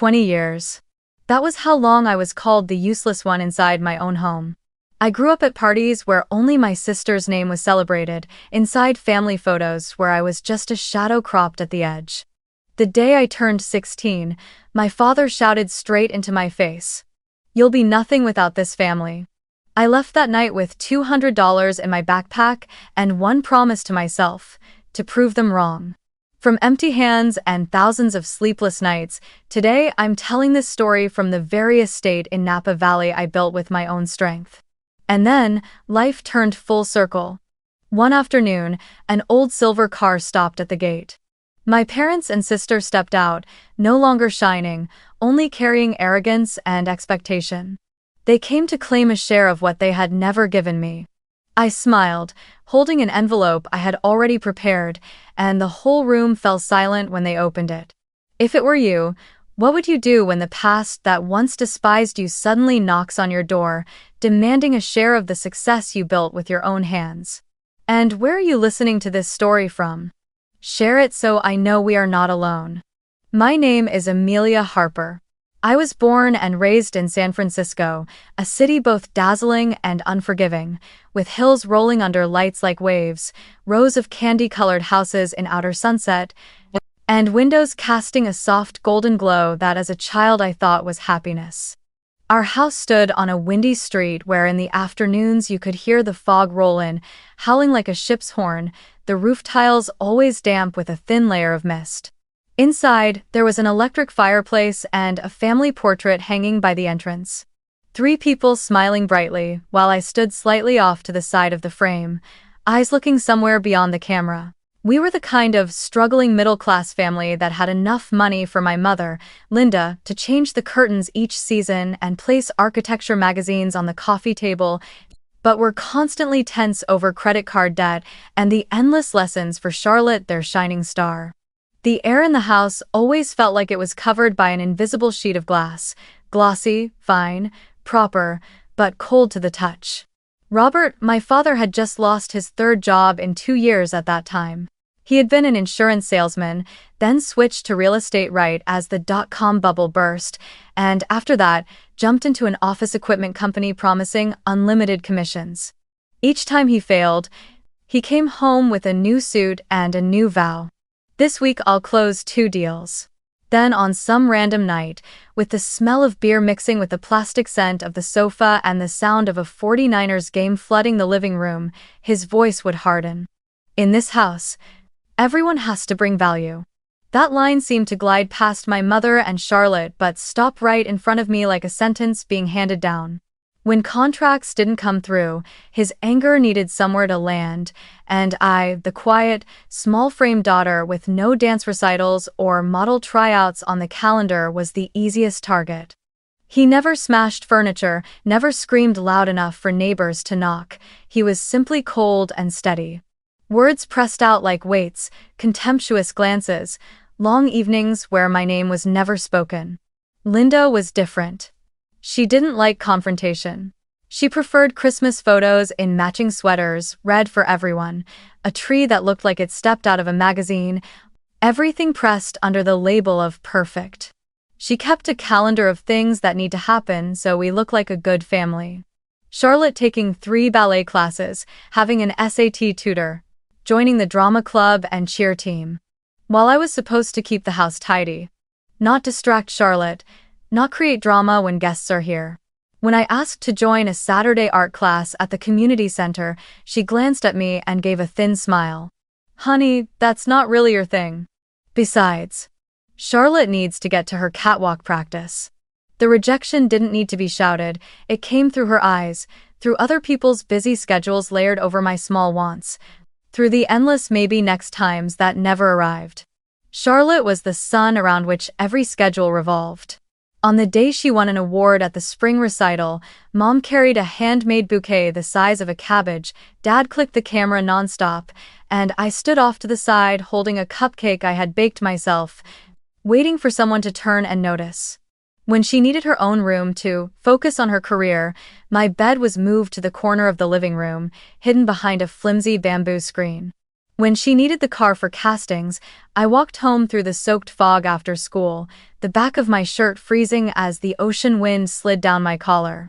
20 years. That was how long I was called the useless one inside my own home. I grew up at parties where only my sister's name was celebrated, inside family photos where I was just a shadow cropped at the edge. The day I turned 16, my father shouted straight into my face, "You'll be nothing without this family." I left that night with $200 in my backpack and one promise to myself, to prove them wrong. From empty hands and thousands of sleepless nights, today I'm telling this story from the very estate in Napa Valley I built with my own strength. And then, life turned full circle. One afternoon, an old silver car stopped at the gate. My parents and sister stepped out, no longer shining, only carrying arrogance and expectation. They came to claim a share of what they had never given me. I smiled, holding an envelope I had already prepared, and the whole room fell silent when they opened it. If it were you, what would you do when the past that once despised you suddenly knocks on your door, demanding a share of the success you built with your own hands? And where are you listening to this story from? Share it so I know we are not alone. My name is Amelia Harper. I was born and raised in San Francisco, a city both dazzling and unforgiving, with hills rolling under lights like waves, rows of candy-colored houses in outer sunset, and windows casting a soft golden glow that as a child I thought was happiness. Our house stood on a windy street where in the afternoons you could hear the fog roll in, howling like a ship's horn, the roof tiles always damp with a thin layer of mist. Inside, there was an electric fireplace and a family portrait hanging by the entrance. 3 people smiling brightly, while I stood slightly off to the side of the frame, eyes looking somewhere beyond the camera. We were the kind of struggling middle-class family that had enough money for my mother, Linda, to change the curtains each season and place architecture magazines on the coffee table, but were constantly tense over credit card debt and the endless lessons for Charlotte, their shining star. The air in the house always felt like it was covered by an invisible sheet of glass, glossy, fine, proper, but cold to the touch. Robert, my father, had just lost his 3rd job in 2 years at that time. He had been an insurance salesman, then switched to real estate right as the dot-com bubble burst, and after that, jumped into an office equipment company promising unlimited commissions. Each time he failed, he came home with a new suit and a new vow. This week I'll close 2 deals. Then on some random night, with the smell of beer mixing with the plastic scent of the sofa and the sound of a 49ers game flooding the living room, his voice would harden. "In this house, everyone has to bring value." That line seemed to glide past my mother and Charlotte but stop right in front of me like a sentence being handed down. When contracts didn't come through, his anger needed somewhere to land, and I, the quiet, small-frame daughter with no dance recitals or model tryouts on the calendar, was the easiest target. He never smashed furniture, never screamed loud enough for neighbors to knock. He was simply cold and steady. Words pressed out like weights, contemptuous glances, long evenings where my name was never spoken. Linda was different. She didn't like confrontation. She preferred Christmas photos in matching sweaters, red for everyone, a tree that looked like it stepped out of a magazine, everything pressed under the label of perfect. She kept a calendar of things that need to happen so we look like a good family. Charlotte taking 3 ballet classes, having an SAT tutor, joining the drama club and cheer team. While I was supposed to keep the house tidy, not distract Charlotte, not create drama when guests are here. When I asked to join a Saturday art class at the community center, she glanced at me and gave a thin smile. "Honey, that's not really your thing. Besides, Charlotte needs to get to her catwalk practice." The rejection didn't need to be shouted, it came through her eyes, through other people's busy schedules layered over my small wants, through the endless maybe next times that never arrived. Charlotte was the sun around which every schedule revolved. On the day she won an award at the spring recital, Mom carried a handmade bouquet the size of a cabbage, Dad clicked the camera nonstop, and I stood off to the side holding a cupcake I had baked myself, waiting for someone to turn and notice. When she needed her own room to focus on her career, my bed was moved to the corner of the living room, hidden behind a flimsy bamboo screen. When she needed the car for castings, I walked home through the soaked fog after school, the back of my shirt freezing as the ocean wind slid down my collar.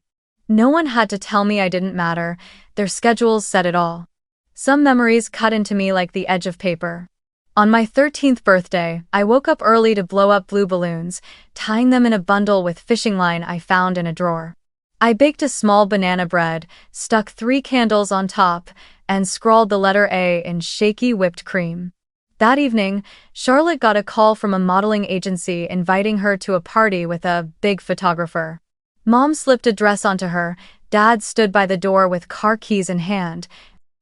No one had to tell me I didn't matter, their schedules said it all. Some memories cut into me like the edge of paper. On my 13th birthday, I woke up early to blow up blue balloons, tying them in a bundle with fishing line I found in a drawer. I baked a small banana bread, stuck 3 candles on top, and scrawled the letter A in shaky whipped cream. That evening, Charlotte got a call from a modeling agency inviting her to a party with a big photographer. Mom slipped a dress onto her, Dad stood by the door with car keys in hand,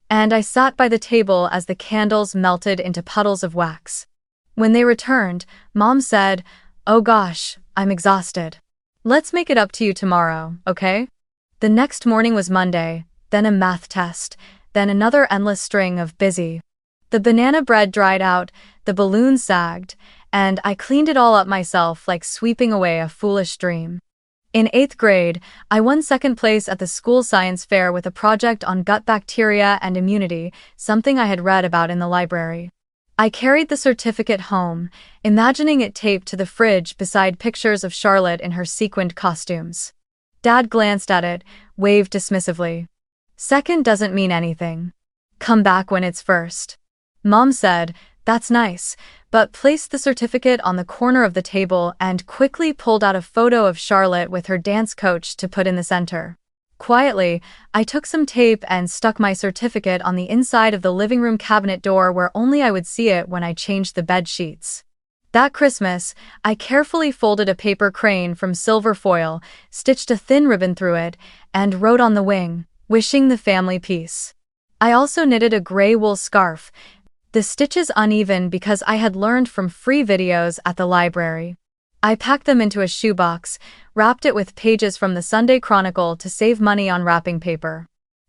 and I sat by the table as the candles melted into puddles of wax. When they returned, Mom said, "Oh gosh, I'm exhausted. Let's make it up to you tomorrow, okay?" The next morning was Monday, then a math test, then another endless string of busy. The banana bread dried out, the balloon sagged, and I cleaned it all up myself like sweeping away a foolish dream. In 8th grade, I won second place at the school science fair with a project on gut bacteria and immunity, something I had read about in the library. I carried the certificate home, imagining it taped to the fridge beside pictures of Charlotte in her sequined costumes. Dad glanced at it, waved dismissively. "Second doesn't mean anything. Come back when it's first." Mom said, "That's nice," but placed the certificate on the corner of the table and quickly pulled out a photo of Charlotte with her dance coach to put in the center. Quietly, I took some tape and stuck my certificate on the inside of the living room cabinet door where only I would see it when I changed the bed sheets. That Christmas, I carefully folded a paper crane from silver foil, stitched a thin ribbon through it, and wrote on the wing, "Wishing the family peace." I also knitted a gray wool scarf, the stitches uneven because I had learned from free videos at the library. I packed them into a shoebox, wrapped it with pages from the Sunday Chronicle to save money on wrapping paper.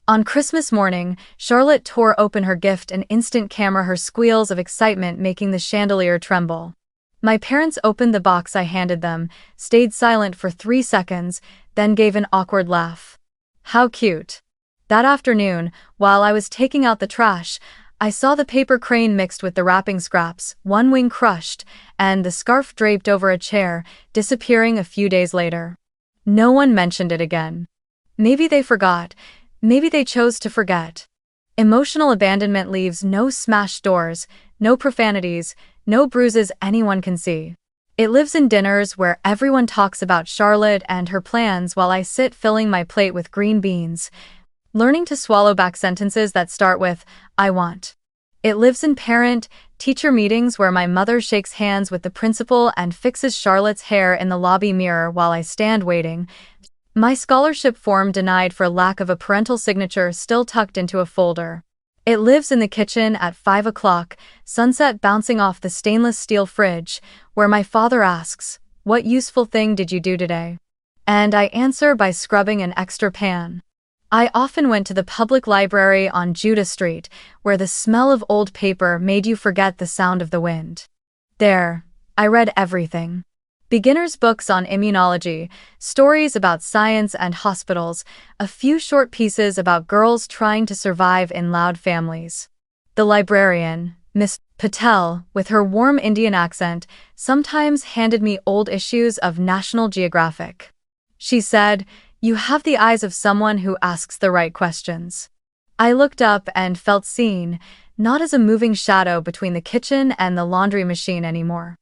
On Christmas morning, Charlotte tore open her gift and instant camera her squeals of excitement making the chandelier tremble. My parents opened the box I handed them, stayed silent for 3 seconds, then gave an awkward laugh. How cute. That afternoon, while I was taking out the trash, I saw the paper crane mixed with the wrapping scraps, one wing crushed, and the scarf draped over a chair, disappearing a few days later. No one mentioned it again. Maybe they forgot. Maybe they chose to forget. Emotional abandonment leaves no smashed doors, no profanities, no bruises anyone can see. It lives in dinners where everyone talks about Charlotte and her plans while I sit filling my plate with green beans, learning to swallow back sentences that start with, "I want." It lives in parent-teacher meetings where my mother shakes hands with the principal and fixes Charlotte's hair in the lobby mirror while I stand waiting, my scholarship form denied for lack of a parental signature still tucked into a folder. It lives in the kitchen at 5 o'clock, sunset bouncing off the stainless steel fridge, where my father asks, "What useful thing did you do today?" And I answer by scrubbing an extra pan. I often went to the public library on Judah Street, where the smell of old paper made you forget the sound of the wind. There, I read everything. Beginners' books on immunology, stories about science and hospitals, a few short pieces about girls trying to survive in loud families. The librarian, Miss Patel, with her warm Indian accent, sometimes handed me old issues of National Geographic. She said, "You have the eyes of someone who asks the right questions." I looked up and felt seen, not as a moving shadow between the kitchen and the laundry machine anymore.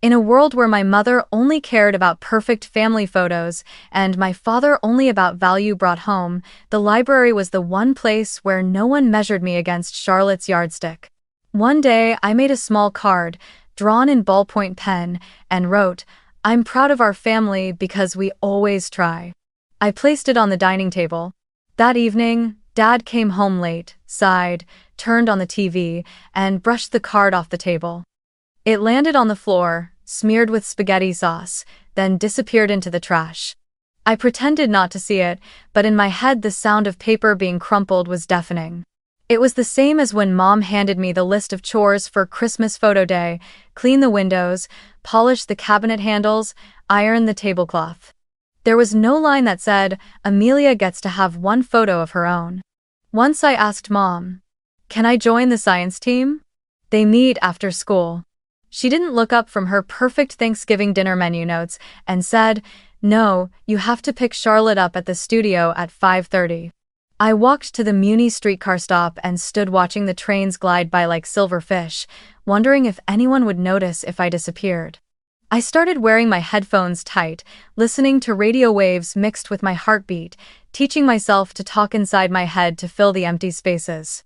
In a world where my mother only cared about perfect family photos and my father only about value brought home, the library was the one place where no one measured me against Charlotte's yardstick. One day I made a small card, drawn in ballpoint pen, and wrote, "I'm proud of our family because we always try." I placed it on the dining table. That evening, Dad came home late, sighed, turned on the TV, and brushed the card off the table. It landed on the floor, smeared with spaghetti sauce, then disappeared into the trash. I pretended not to see it, but in my head the sound of paper being crumpled was deafening. It was the same as when Mom handed me the list of chores for Christmas photo day: clean the windows, polish the cabinet handles, iron the tablecloth. There was no line that said, "Amelia gets to have one photo of her own." Once I asked Mom, Can I join the science team? They meet after school. She didn't look up from her perfect Thanksgiving dinner menu notes and said, "No, you have to pick Charlotte up at the studio at 5:30. I walked to the Muni streetcar stop and stood watching the trains glide by like silver fish, wondering if anyone would notice if I disappeared. I started wearing my headphones tight, listening to radio waves mixed with my heartbeat, teaching myself to talk inside my head to fill the empty spaces.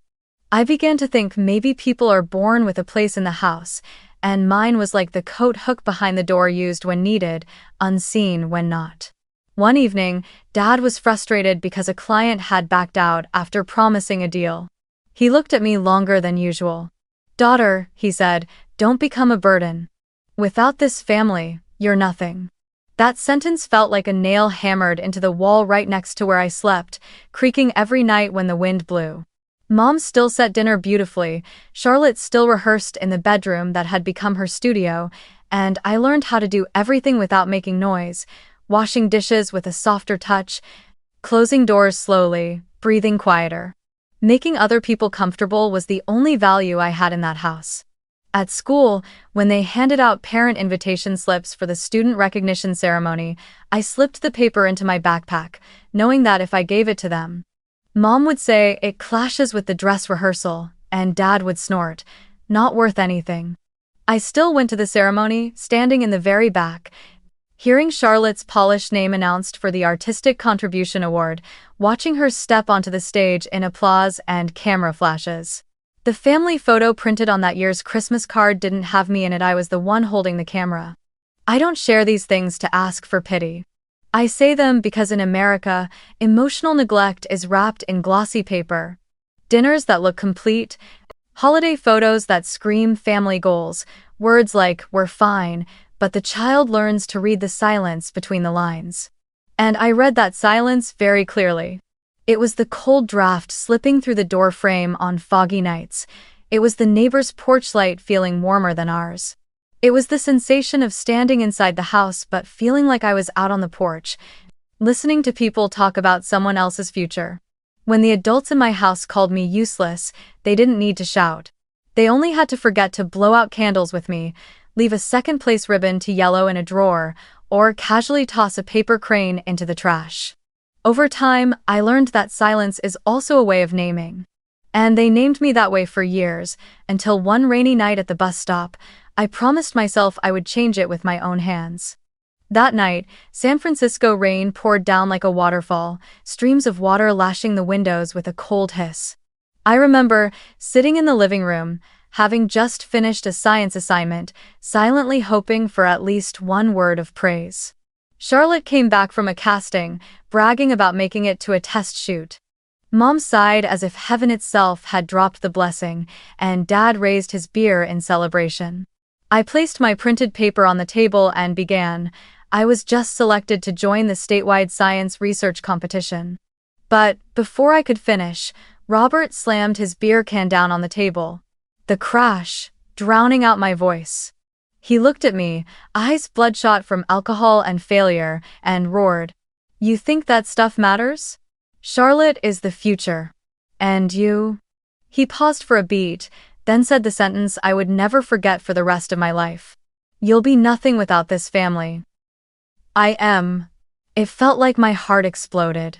I began to think maybe people are born with a place in the house, and mine was like the coat hook behind the door used when needed, unseen when not. One evening, Dad was frustrated because a client had backed out after promising a deal. He looked at me longer than usual. "Daughter," he said, "don't become a burden. Without this family, you're nothing." That sentence felt like a nail hammered into the wall right next to where I slept, creaking every night when the wind blew. Mom still set dinner beautifully, Charlotte still rehearsed in the bedroom that had become her studio, and I learned how to do everything without making noise, washing dishes with a softer touch, closing doors slowly, breathing quieter. Making other people comfortable was the only value I had in that house. At school, when they handed out parent invitation slips for the student recognition ceremony, I slipped the paper into my backpack, knowing that if I gave it to them, Mom would say it clashes with the dress rehearsal, and Dad would snort, "Not worth anything." I still went to the ceremony, standing in the very back, hearing Charlotte's polished name announced for the Artistic Contribution Award, watching her step onto the stage in applause and camera flashes. The family photo printed on that year's Christmas card didn't have me in it. I was the one holding the camera. I don't share these things to ask for pity. I say them because in America, emotional neglect is wrapped in glossy paper. Dinners that look complete, holiday photos that scream family goals, words like "we're fine," but the child learns to read the silence between the lines. And I read that silence very clearly. It was the cold draft slipping through the door frame on foggy nights. It was the neighbor's porch light feeling warmer than ours. It was the sensation of standing inside the house but feeling like I was out on the porch, listening to people talk about someone else's future. When the adults in my house called me useless, they didn't need to shout. They only had to forget to blow out candles with me, leave a second-place ribbon to yellow in a drawer, or casually toss a paper crane into the trash. Over time, I learned that silence is also a way of naming. And they named me that way for years, until one rainy night at the bus stop, I promised myself I would change it with my own hands. That night, San Francisco rain poured down like a waterfall, streams of water lashing the windows with a cold hiss. I remember sitting in the living room, having just finished a science assignment, silently hoping for at least one word of praise. Charlotte came back from a casting, bragging about making it to a test shoot. Mom sighed as if heaven itself had dropped the blessing, and Dad raised his beer in celebration. I placed my printed paper on the table and began. I was just selected to join the statewide science research competition. But before I could finish, Robert slammed his beer can down on the table. The crash, drowning out my voice. He looked at me, eyes bloodshot from alcohol and failure, and roared, "You think that stuff matters? Charlotte is the future. And you?" He paused for a beat, then said the sentence I would never forget for the rest of my life. "You'll be nothing without this family." I am. It felt like my heart exploded.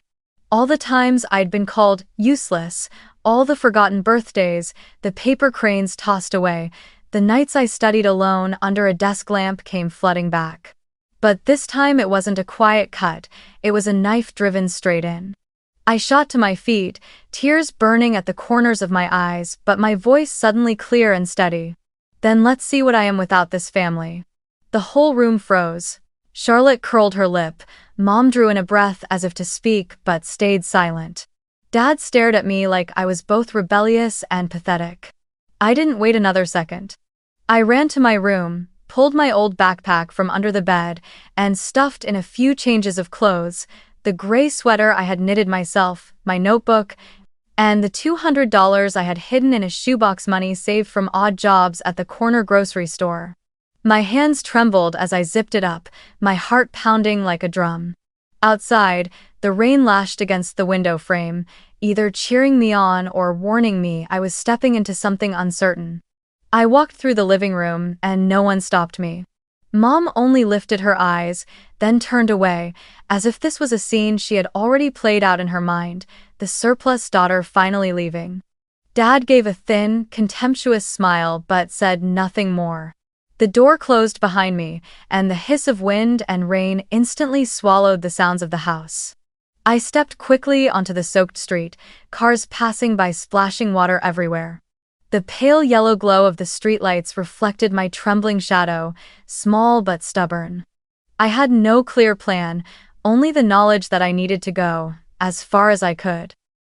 All the times I'd been called useless, all the forgotten birthdays, the paper cranes tossed away, the nights I studied alone under a desk lamp came flooding back. But this time it wasn't a quiet cut, it was a knife driven straight in. I shot to my feet, tears burning at the corners of my eyes, but my voice suddenly clear and steady. "Then let's see what I am without this family." The whole room froze. Charlotte curled her lip. Mom drew in a breath as if to speak, but stayed silent. Dad stared at me like I was both rebellious and pathetic. I didn't wait another second. I ran to my room, pulled my old backpack from under the bed, and stuffed in a few changes of clothes, the gray sweater I had knitted myself, my notebook, and the $200 I had hidden in a shoebox money saved from odd jobs at the corner grocery store. My hands trembled as I zipped it up, my heart pounding like a drum. Outside, the rain lashed against the window frame, either cheering me on or warning me I was stepping into something uncertain. I walked through the living room, and no one stopped me. Mom only lifted her eyes, then turned away, as if this was a scene she had already played out in her mind, the surplus daughter finally leaving. Dad gave a thin, contemptuous smile but said nothing more. The door closed behind me, and the hiss of wind and rain instantly swallowed the sounds of the house. I stepped quickly onto the soaked street, cars passing by splashing water everywhere. The pale yellow glow of the streetlights reflected my trembling shadow, small but stubborn. I had no clear plan, only the knowledge that I needed to go, as far as I could.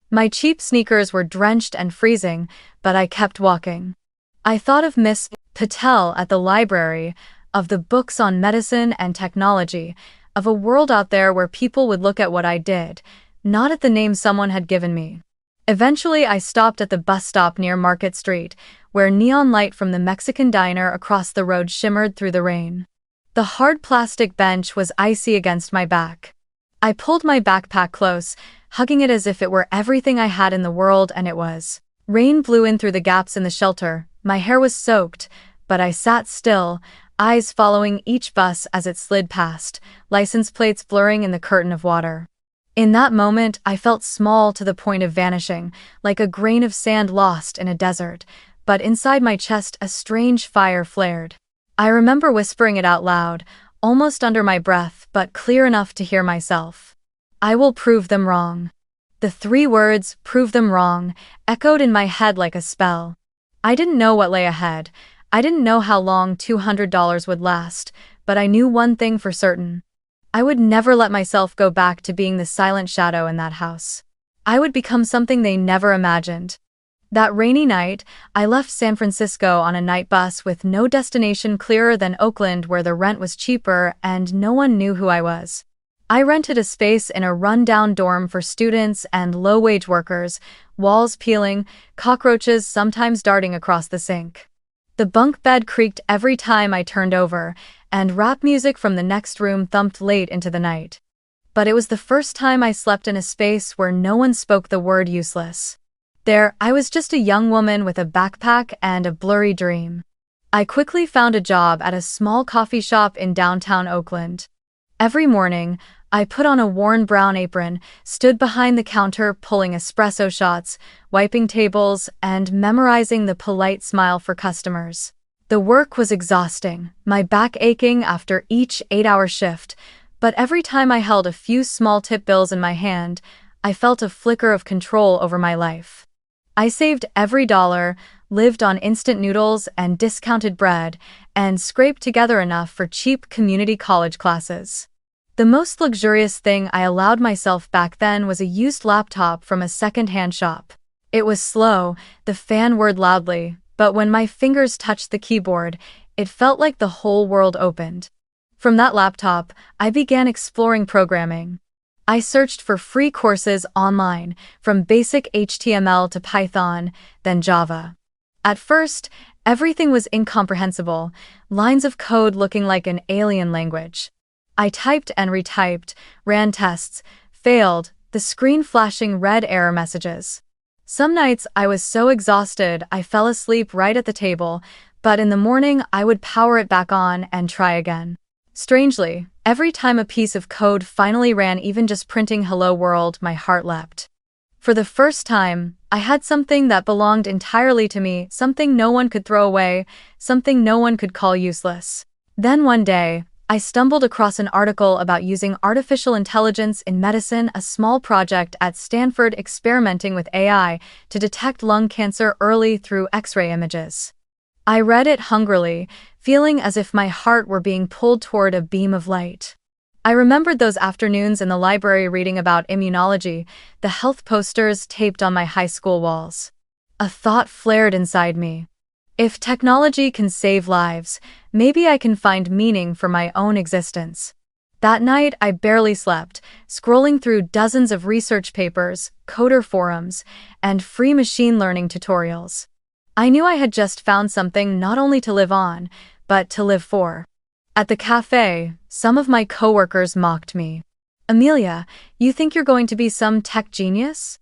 My cheap sneakers were drenched and freezing, but I kept walking. I thought of Miss Patel at the library, of the books on medicine and technology, of a world out there where people would look at what I did, not at the name someone had given me. Eventually, I stopped at the bus stop near Market Street, where neon light from the Mexican diner across the road shimmered through the rain. The hard plastic bench was icy against my back. I pulled my backpack close, hugging it as if it were everything I had in the world, and it was. Rain blew in through the gaps in the shelter, my hair was soaked, but I sat still, eyes following each bus as it slid past, license plates blurring in the curtain of water. In that moment, I felt small to the point of vanishing, like a grain of sand lost in a desert, but inside my chest a strange fire flared. I remember whispering it out loud, almost under my breath, but clear enough to hear myself. I will prove them wrong. The 3 words, prove them wrong, echoed in my head like a spell. I didn't know what lay ahead. I didn't know how long $200 would last, but I knew one thing for certain. I would never let myself go back to being the silent shadow in that house. I would become something they never imagined. That rainy night, I left San Francisco on a night bus with no destination clearer than Oakland, where the rent was cheaper and no one knew who I was. I rented a space in a run-down dorm for students and low-wage workers, walls peeling, cockroaches sometimes darting across the sink. The bunk bed creaked every time I turned over, and rap music from the next room thumped late into the night. But it was the first time I slept in a space where no one spoke the word useless. There, I was just a young woman with a backpack and a blurry dream. I quickly found a job at a small coffee shop in downtown Oakland. Every morning, I put on a worn brown apron, stood behind the counter pulling espresso shots, wiping tables, and memorizing the polite smile for customers. The work was exhausting, my back aching after each 8-hour shift, but every time I held a few small tip bills in my hand, I felt a flicker of control over my life. I saved every dollar, lived on instant noodles and discounted bread, and scraped together enough for cheap community college classes. The most luxurious thing I allowed myself back then was a used laptop from a second-hand shop. It was slow, the fan whirred loudly, but when my fingers touched the keyboard, it felt like the whole world opened. From that laptop, I began exploring programming. I searched for free courses online, from basic HTML to Python, then Java. At first, everything was incomprehensible, lines of code looking like an alien language. I typed and retyped, ran tests, failed, the screen flashing red error messages. Some nights I was so exhausted I fell asleep right at the table, but in the morning I would power it back on and try again. Strangely, every time a piece of code finally ran, even just printing "Hello World," my heart leapt. For the first time, I had something that belonged entirely to me, something no one could throw away, something no one could call useless. Then one day, I stumbled across an article about using artificial intelligence in medicine, a small project at Stanford experimenting with AI to detect lung cancer early through X-ray images. I read it hungrily, feeling as if my heart were being pulled toward a beam of light. I remembered those afternoons in the library reading about immunology, the health posters taped on my high school walls. A thought flared inside me. If technology can save lives, maybe I can find meaning for my own existence. That night, I barely slept, scrolling through dozens of research papers, coder forums, and free machine learning tutorials. I knew I had just found something not only to live on, but to live for. At the cafe, some of my coworkers mocked me. Amelia, you think you're going to be some tech genius?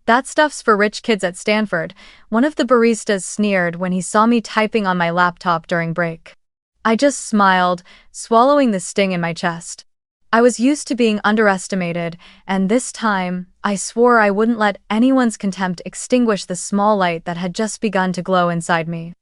That stuff's for rich kids at Stanford, one of the baristas sneered when he saw me typing on my laptop during break. I just smiled, swallowing the sting in my chest. I was used to being underestimated, and this time, I swore I wouldn't let anyone's contempt extinguish the small light that had just begun to glow inside me.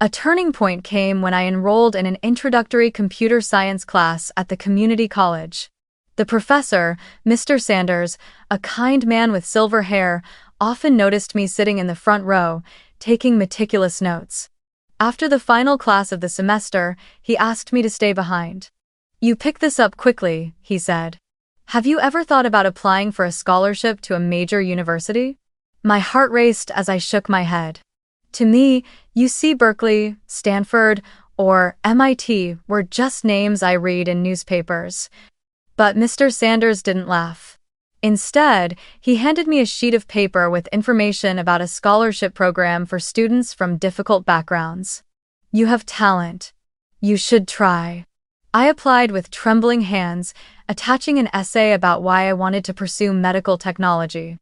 A turning point came when I enrolled in an introductory computer science class at the community college. The professor, Mr. Sanders, a kind man with silver hair, often noticed me sitting in the front row, taking meticulous notes. After the final class of the semester, he asked me to stay behind. "You pick this up quickly," he said. "Have you ever thought about applying for a scholarship to a major university?" My heart raced as I shook my head. To me, UC Berkeley, Stanford, or MIT were just names I read in newspapers. But Mr. Sanders didn't laugh. Instead, he handed me a sheet of paper with information about a scholarship program for students from difficult backgrounds. "You have talent. You should try." I applied with trembling hands, attaching an essay about why I wanted to pursue medical technology.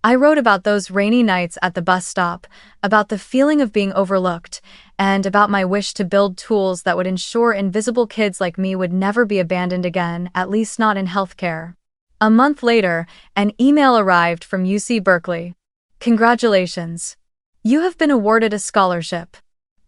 I wrote about those rainy nights at the bus stop, about the feeling of being overlooked, and about my wish to build tools that would ensure invisible kids like me would never be abandoned again, at least not in healthcare. A month later, an email arrived from UC Berkeley. "Congratulations. You have been awarded a scholarship."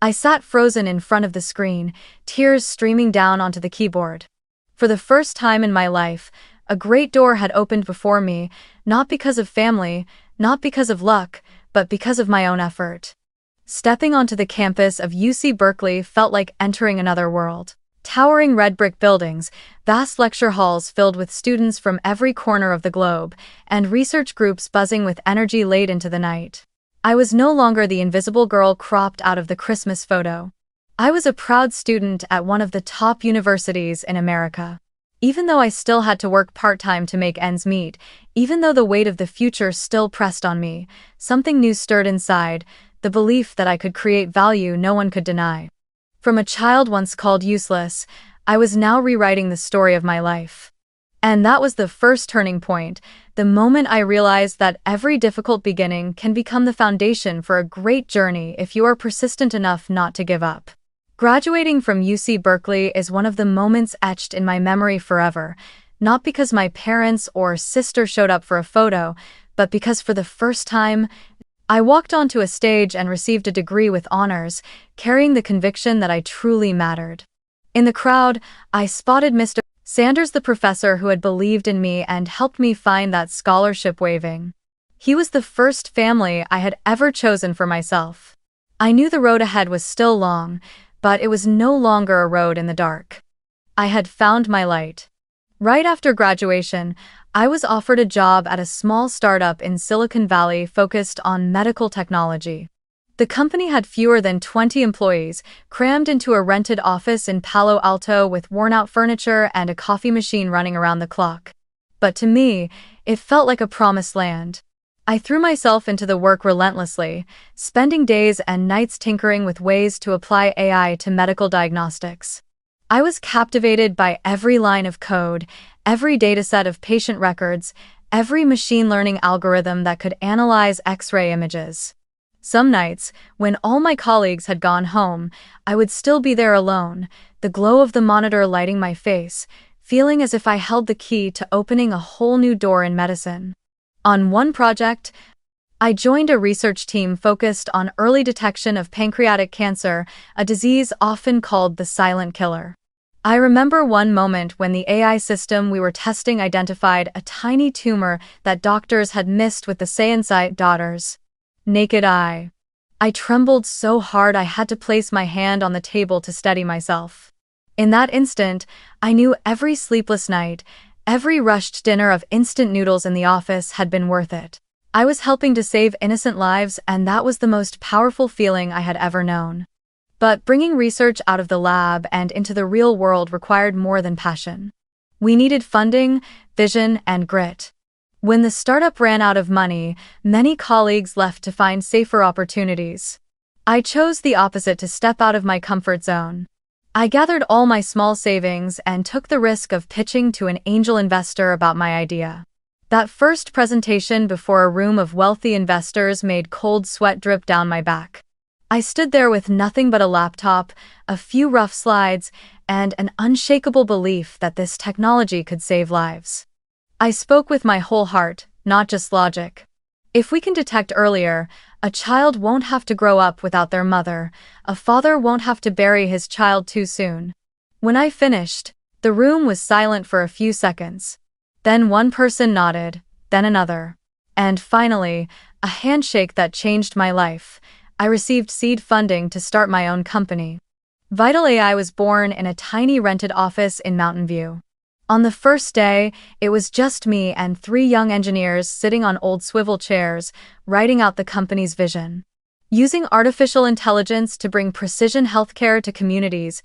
I sat frozen in front of the screen, tears streaming down onto the keyboard. For the first time in my life, a great door had opened before me, not because of family, not because of luck, but because of my own effort. Stepping onto the campus of UC Berkeley felt like entering another world. Towering red brick buildings, vast lecture halls filled with students from every corner of the globe, and research groups buzzing with energy late into the night. I was no longer the invisible girl cropped out of the Christmas photo. I was a proud student at one of the top universities in America. Even though I still had to work part-time to make ends meet, even though the weight of the future still pressed on me, something new stirred inside, the belief that I could create value no one could deny. From a child once called useless, I was now rewriting the story of my life. And that was the first turning point, the moment I realized that every difficult beginning can become the foundation for a great journey if you are persistent enough not to give up. Graduating from UC Berkeley is one of the moments etched in my memory forever, not because my parents or sister showed up for a photo, but because for the first time, I walked onto a stage and received a degree with honors, carrying the conviction that I truly mattered. In the crowd, I spotted Mr. Sanders, the professor who had believed in me and helped me find that scholarship waving. He was the first family I had ever chosen for myself. I knew the road ahead was still long, but it was no longer a road in the dark. I had found my light. Right after graduation, I was offered a job at a small startup in Silicon Valley focused on medical technology. The company had fewer than 20 employees, crammed into a rented office in Palo Alto with worn-out furniture and a coffee machine running around the clock. But to me, it felt like a promised land. I threw myself into the work relentlessly, spending days and nights tinkering with ways to apply AI to medical diagnostics. I was captivated by every line of code, every dataset of patient records, every machine learning algorithm that could analyze X-ray images. Some nights, when all my colleagues had gone home, I would still be there alone, the glow of the monitor lighting my face, feeling as if I held the key to opening a whole new door in medicine. On one project, I joined a research team focused on early detection of pancreatic cancer, a disease often called the silent killer. I remember one moment when the AI system we were testing identified a tiny tumor that doctors had missed with the CyanSight daughters. Naked eye. I trembled so hard I had to place my hand on the table to steady myself. In that instant, I knew every sleepless night, every rushed dinner of instant noodles in the office had been worth it. I was helping to save innocent lives, and that was the most powerful feeling I had ever known. But bringing research out of the lab and into the real world required more than passion. We needed funding, vision, and grit. When the startup ran out of money, many colleagues left to find safer opportunities. I chose the opposite, to step out of my comfort zone. I gathered all my small savings and took the risk of pitching to an angel investor about my idea. That first presentation before a room of wealthy investors made cold sweat drip down my back. I stood there with nothing but a laptop, a few rough slides, and an unshakable belief that this technology could save lives. I spoke with my whole heart, not just logic. If we can detect earlier, a child won't have to grow up without their mother, a father won't have to bury his child too soon. When I finished, the room was silent for a few seconds. Then one person nodded, then another. And finally, a handshake that changed my life. I received seed funding to start my own company. Vital AI was born in a tiny rented office in Mountain View. On the first day, it was just me and 3 young engineers sitting on old swivel chairs, writing out the company's vision. Using artificial intelligence to bring precision healthcare to communities,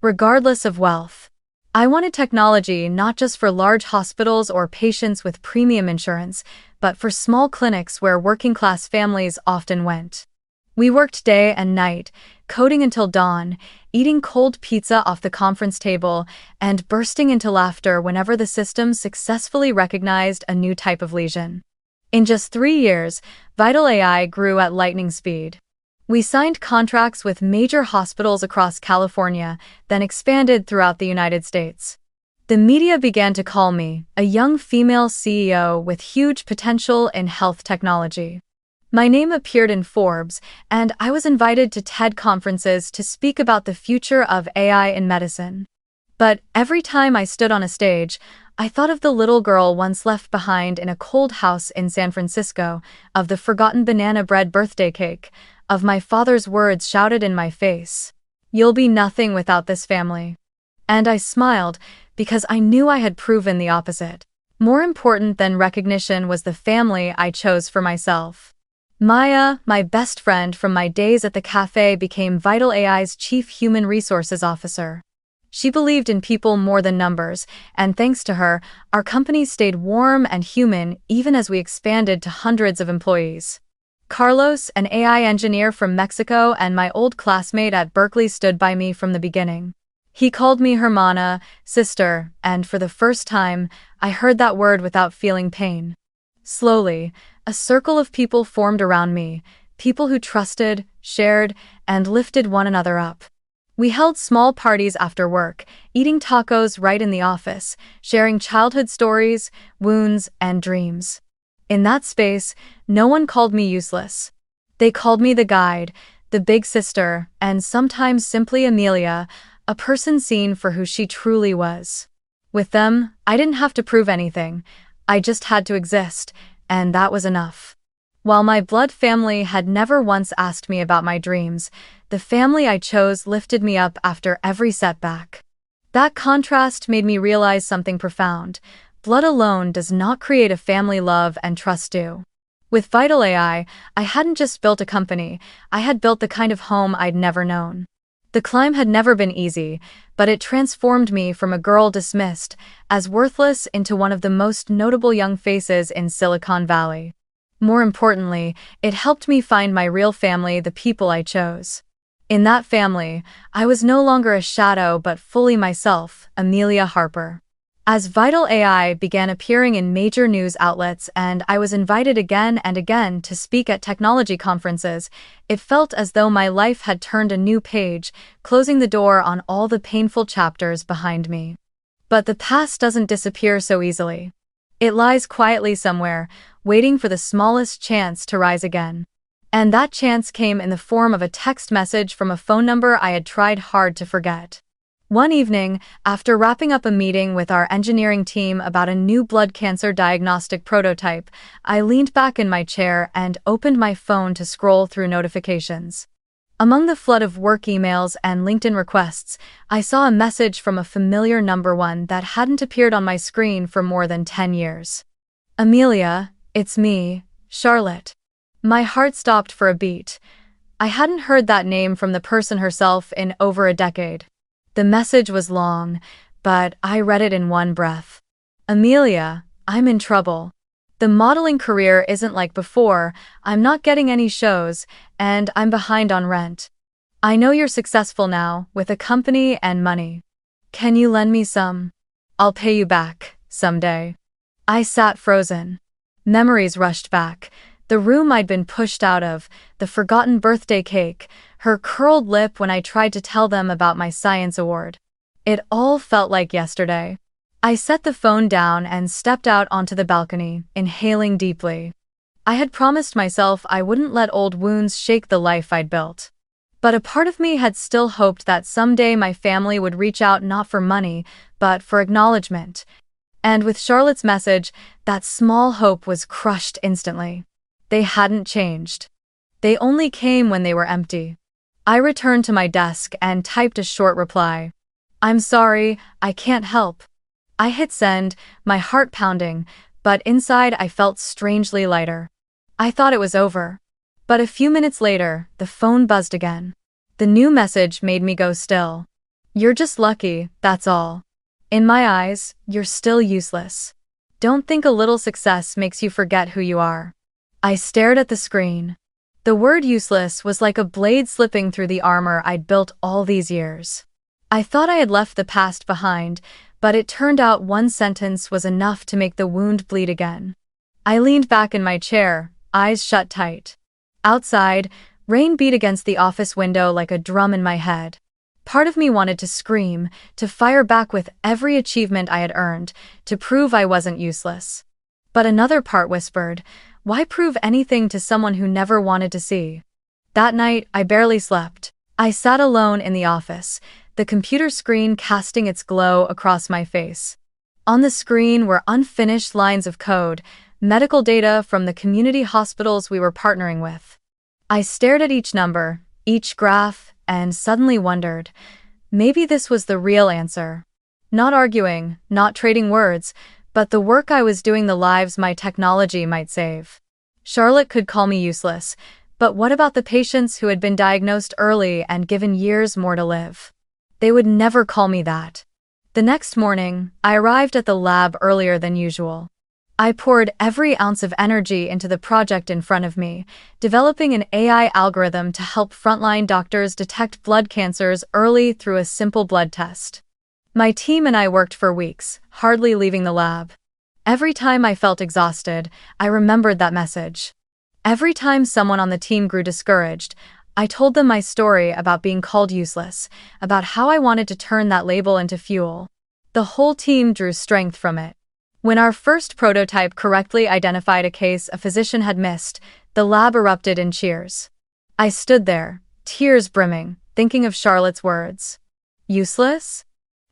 regardless of wealth. I wanted technology not just for large hospitals or patients with premium insurance, but for small clinics where working-class families often went. We worked day and night, coding until dawn, eating cold pizza off the conference table, and bursting into laughter whenever the system successfully recognized a new type of lesion. In just 3 years, Vital AI grew at lightning speed. We signed contracts with major hospitals across California, then expanded throughout the United States. The media began to call me a young female CEO with huge potential in health technology. My name appeared in Forbes, and I was invited to TED conferences to speak about the future of AI in medicine. But every time I stood on a stage, I thought of the little girl once left behind in a cold house in San Francisco, of the forgotten banana bread birthday cake, of my father's words shouted in my face, "You'll be nothing without this family." And I smiled, because I knew I had proven the opposite. More important than recognition was the family I chose for myself. Maya, my best friend from my days at the cafe, became Vital AI's Chief Human Resources Officer. She believed in people more than numbers, and thanks to her, our company stayed warm and human even as we expanded to hundreds of employees. Carlos, an AI engineer from Mexico and my old classmate at Berkeley, stood by me from the beginning. He called me Hermana, sister, and for the first time, I heard that word without feeling pain. Slowly, a circle of people formed around me, people who trusted, shared, and lifted one another up. We held small parties after work, eating tacos right in the office, sharing childhood stories, wounds, and dreams. In that space, no one called me useless. They called me the guide, the big sister, and sometimes simply Amelia, a person seen for who she truly was. With them, I didn't have to prove anything. I just had to exist, and that was enough. While my blood family had never once asked me about my dreams, the family I chose lifted me up after every setback. That contrast made me realize something profound. Blood alone does not create a family love and trust do. With Vital AI, I hadn't just built a company, I had built the kind of home I'd never known. The climb had never been easy, but it transformed me from a girl dismissed as worthless into one of the most notable young faces in Silicon Valley. More importantly, it helped me find my real family, the people I chose. In that family, I was no longer a shadow but fully myself, Amelia Harper. As Vital AI began appearing in major news outlets and I was invited again and again to speak at technology conferences, it felt as though my life had turned a new page, closing the door on all the painful chapters behind me. But the past doesn't disappear so easily. It lies quietly somewhere, waiting for the smallest chance to rise again. And that chance came in the form of a text message from a phone number I had tried hard to forget. One evening, after wrapping up a meeting with our engineering team about a new blood cancer diagnostic prototype, I leaned back in my chair and opened my phone to scroll through notifications. Among the flood of work emails and LinkedIn requests, I saw a message from a familiar number, one that hadn't appeared on my screen for more than 10 years. "Amelia, it's me, Charlotte." My heart stopped for a beat. I hadn't heard that name from the person herself in over a decade. The message was long, but I read it in one breath. "Amelia, I'm in trouble. The modeling career isn't like before, I'm not getting any shows, and I'm behind on rent. I know you're successful now, with a company and money. Can you lend me some? I'll pay you back, someday. I sat frozen. Memories rushed back. The room I'd been pushed out of, the forgotten birthday cake, her curled lip when I tried to tell them about my science award. It all felt like yesterday. I set the phone down and stepped out onto the balcony, inhaling deeply. I had promised myself I wouldn't let old wounds shake the life I'd built. But a part of me had still hoped that someday my family would reach out not for money, but for acknowledgement. And with Charlotte's message, that small hope was crushed instantly. They hadn't changed. They only came when they were empty. I returned to my desk and typed a short reply. I'm sorry, I can't help. I hit send, my heart pounding, but inside I felt strangely lighter. I thought it was over. But a few minutes later, the phone buzzed again. The new message made me go still. You're just lucky, that's all. In my eyes, you're still useless. Don't think a little success makes you forget who you are. I stared at the screen. The word useless was like a blade slipping through the armor I'd built all these years. I thought I had left the past behind, but it turned out one sentence was enough to make the wound bleed again. I leaned back in my chair, eyes shut tight. Outside, rain beat against the office window like a drum in my head. Part of me wanted to scream, to fire back with every achievement I had earned, to prove I wasn't useless. But another part whispered, why prove anything to someone who never wanted to see? That night, I barely slept. I sat alone in the office, the computer screen casting its glow across my face. On the screen were unfinished lines of code, medical data from the community hospitals we were partnering with. I stared at each number, each graph, and suddenly wondered, maybe this was the real answer. Not arguing, not trading words, but the work I was doing, the lives my technology might save. Charlotte could call me useless, but what about the patients who had been diagnosed early and given years more to live? They would never call me that. The next morning, I arrived at the lab earlier than usual. I poured every ounce of energy into the project in front of me, developing an AI algorithm to help frontline doctors detect blood cancers early through a simple blood test. My team and I worked for weeks, hardly leaving the lab. Every time I felt exhausted, I remembered that message. Every time someone on the team grew discouraged, I told them my story about being called useless, about how I wanted to turn that label into fuel. The whole team drew strength from it. When our first prototype correctly identified a case a physician had missed, the lab erupted in cheers. I stood there, tears brimming, thinking of Charlotte's words. Useless?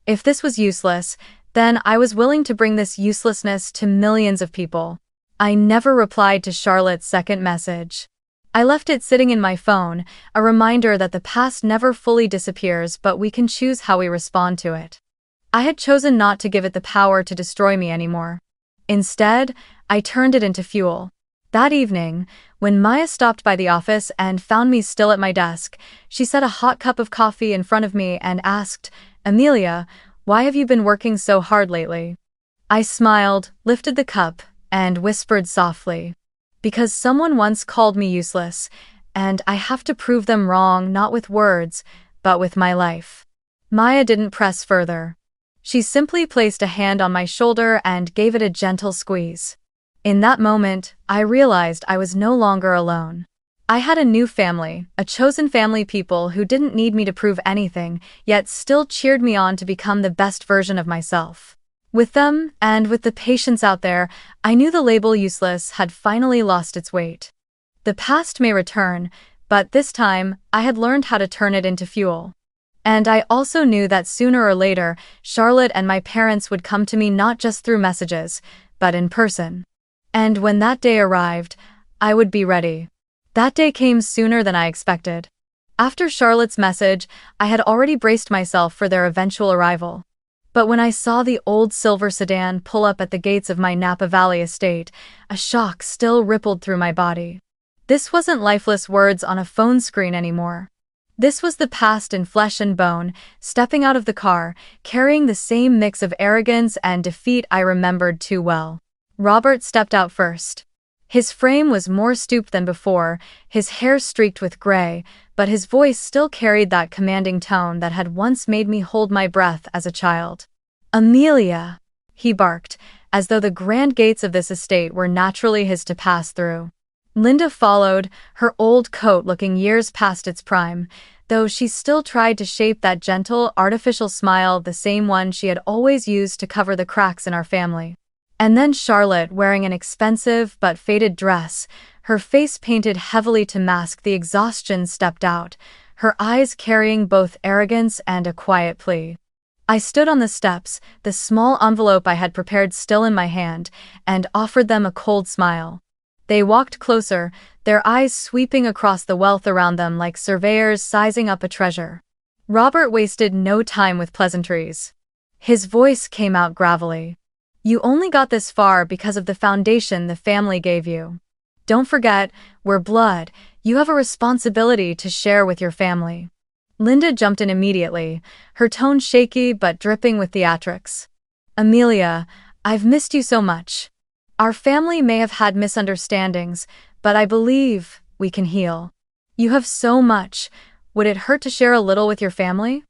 If this was useless, then I was willing to bring this uselessness to millions of people. I never replied to Charlotte's second message. I left it sitting in my phone, a reminder that the past never fully disappears, but we can choose how we respond to it. I had chosen not to give it the power to destroy me anymore. Instead, I turned it into fuel. That evening, when Maya stopped by the office and found me still at my desk, she set a hot cup of coffee in front of me and asked, Amelia, why have you been working so hard lately? I smiled, lifted the cup, and whispered softly, because someone once called me useless, and I have to prove them wrong not with words, but with my life. Maya didn't press further. She simply placed a hand on my shoulder and gave it a gentle squeeze. In that moment, I realized I was no longer alone. I had a new family, a chosen family, people who didn't need me to prove anything, yet still cheered me on to become the best version of myself. With them, and with the patients out there, I knew the label useless had finally lost its weight. The past may return, but this time, I had learned how to turn it into fuel. And I also knew that sooner or later, Charlotte and my parents would come to me not just through messages, but in person. And when that day arrived, I would be ready. That day came sooner than I expected. After Charlotte's message, I had already braced myself for their eventual arrival. But when I saw the old silver sedan pull up at the gates of my Napa Valley estate, a shock still rippled through my body. This wasn't lifeless words on a phone screen anymore. This was the past in flesh and bone, stepping out of the car, carrying the same mix of arrogance and defeat I remembered too well. Robert stepped out first. His frame was more stooped than before, his hair streaked with gray, but his voice still carried that commanding tone that had once made me hold my breath as a child. "Amelia!" he barked, as though the grand gates of this estate were naturally his to pass through. Linda followed, her old coat looking years past its prime, though she still tried to shape that gentle, artificial smile, the same one she had always used to cover the cracks in our family. And then Charlotte, wearing an expensive but faded dress, her face painted heavily to mask the exhaustion, stepped out, her eyes carrying both arrogance and a quiet plea. I stood on the steps, the small envelope I had prepared still in my hand, and offered them a cold smile. They walked closer, their eyes sweeping across the wealth around them like surveyors sizing up a treasure. Robert wasted no time with pleasantries. His voice came out gravelly. "You only got this far because of the foundation the family gave you. Don't forget, we're blood, you have a responsibility to share with your family." Linda jumped in immediately, her tone shaky but dripping with theatrics. "Amelia, I've missed you so much. Our family may have had misunderstandings, but I believe we can heal. You have so much. Would it hurt to share a little with your family?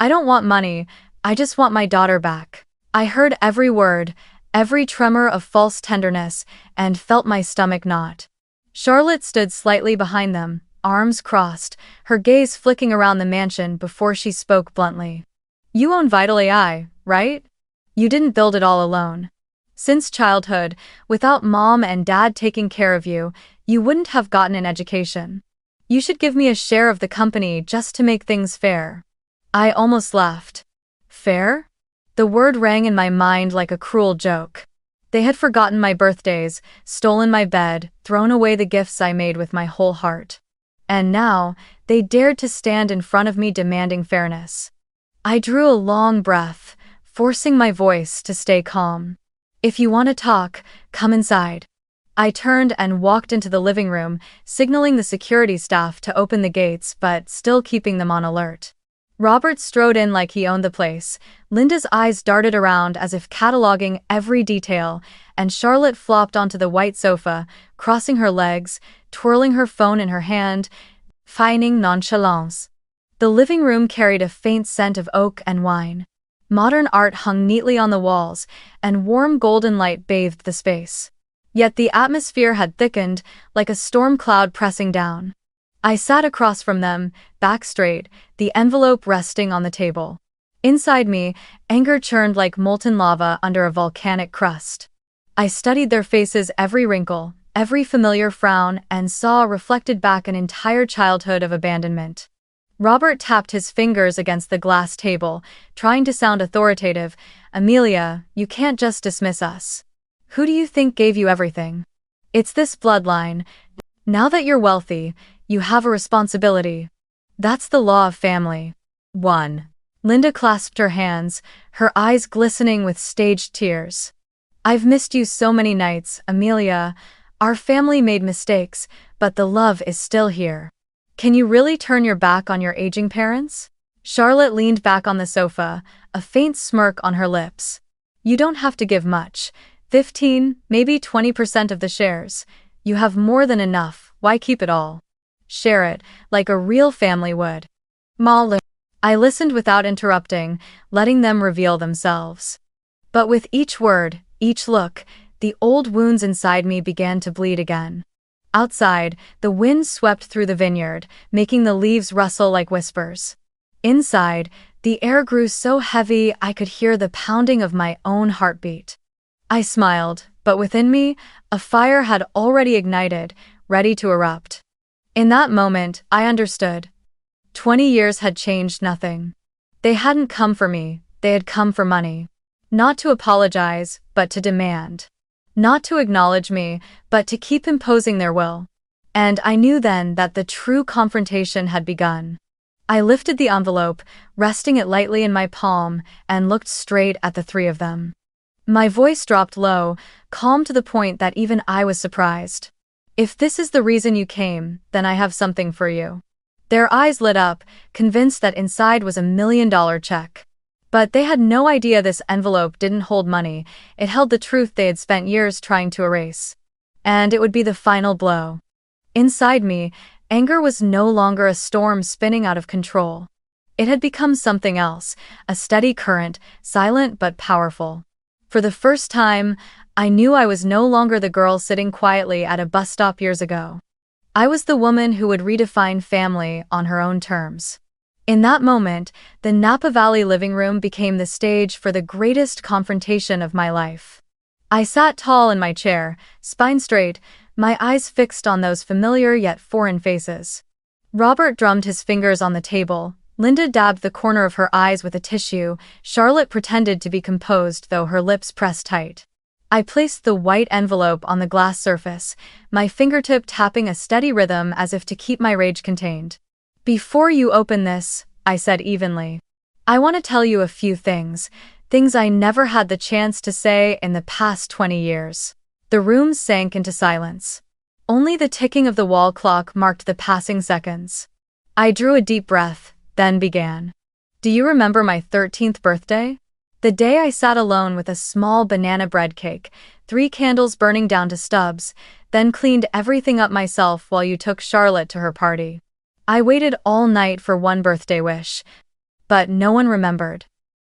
I don't want money, I just want my daughter back." I heard every word, every tremor of false tenderness, and felt my stomach knot. Charlotte stood slightly behind them, arms crossed, her gaze flicking around the mansion before she spoke bluntly. "You own Vital AI, right? You didn't build it all alone. Since childhood, without mom and dad taking care of you, you wouldn't have gotten an education. You should give me a share of the company just to make things fair." I almost laughed. Fair? The word rang in my mind like a cruel joke. They had forgotten my birthdays, stolen my bed, thrown away the gifts I made with my whole heart. And now, they dared to stand in front of me demanding fairness. I drew a long breath, forcing my voice to stay calm. "If you want to talk, come inside." I turned and walked into the living room, signaling the security staff to open the gates but still keeping them on alert. Robert strode in like he owned the place, Linda's eyes darted around as if cataloging every detail, and Charlotte flopped onto the white sofa, crossing her legs, twirling her phone in her hand, feigning nonchalance. The living room carried a faint scent of oak and wine. Modern art hung neatly on the walls, and warm golden light bathed the space. Yet the atmosphere had thickened, like a storm cloud pressing down. I sat across from them, back straight, the envelope resting on the table. Inside me, anger churned like molten lava under a volcanic crust. I studied their faces, every wrinkle, every familiar frown, and saw reflected back an entire childhood of abandonment. Robert tapped his fingers against the glass table, trying to sound authoritative. "Amelia, you can't just dismiss us. Who do you think gave you everything? It's this bloodline. Now that you're wealthy, you have a responsibility. That's the law of family." 1. Linda clasped her hands, her eyes glistening with staged tears. "I've missed you so many nights, Amelia. Our family made mistakes, but the love is still here. Can you really turn your back on your aging parents?" Charlotte leaned back on the sofa, a faint smirk on her lips. "You don't have to give much. 15, maybe 20% of the shares. You have more than enough, why keep it all? Share it, like a real family would." Molly. I listened without interrupting, letting them reveal themselves. But with each word, each look, the old wounds inside me began to bleed again. Outside, the wind swept through the vineyard, making the leaves rustle like whispers. Inside, the air grew so heavy I could hear the pounding of my own heartbeat. I smiled, but within me, a fire had already ignited, ready to erupt. In that moment, I understood. 20 years had changed nothing. They hadn't come for me, they had come for money. Not to apologize, but to demand. Not to acknowledge me, but to keep imposing their will. And I knew then that the true confrontation had begun. I lifted the envelope, resting it lightly in my palm, and looked straight at the three of them. My voice dropped low, calm to the point that even I was surprised. "If this is the reason you came, then I have something for you." Their eyes lit up, convinced that inside was $1 million check. But they had no idea this envelope didn't hold money, it held the truth they had spent years trying to erase. and it would be the final blow. Inside me, anger was no longer a storm spinning out of control. It had become something else, a steady current, silent but powerful. For the first time, I knew I was no longer the girl sitting quietly at a bus stop years ago. I was the woman who would redefine family on her own terms. In that moment, the Napa Valley living room became the stage for the greatest confrontation of my life. I sat tall in my chair, spine straight, my eyes fixed on those familiar yet foreign faces. Robert drummed his fingers on the table, Linda dabbed the corner of her eyes with a tissue, Charlotte pretended to be composed though her lips pressed tight. I placed the white envelope on the glass surface, my fingertip tapping a steady rhythm as if to keep my rage contained. "Before you open this," I said evenly, "I want to tell you a few things I never had the chance to say in the past 20 years. The room sank into silence. Only the ticking of the wall clock marked the passing seconds. I drew a deep breath, then began. "Do you remember my 13th birthday? The day I sat alone with a small banana bread cake, 3 candles burning down to stubs, then cleaned everything up myself while you took Charlotte to her party. I waited all night for one birthday wish, but no one remembered.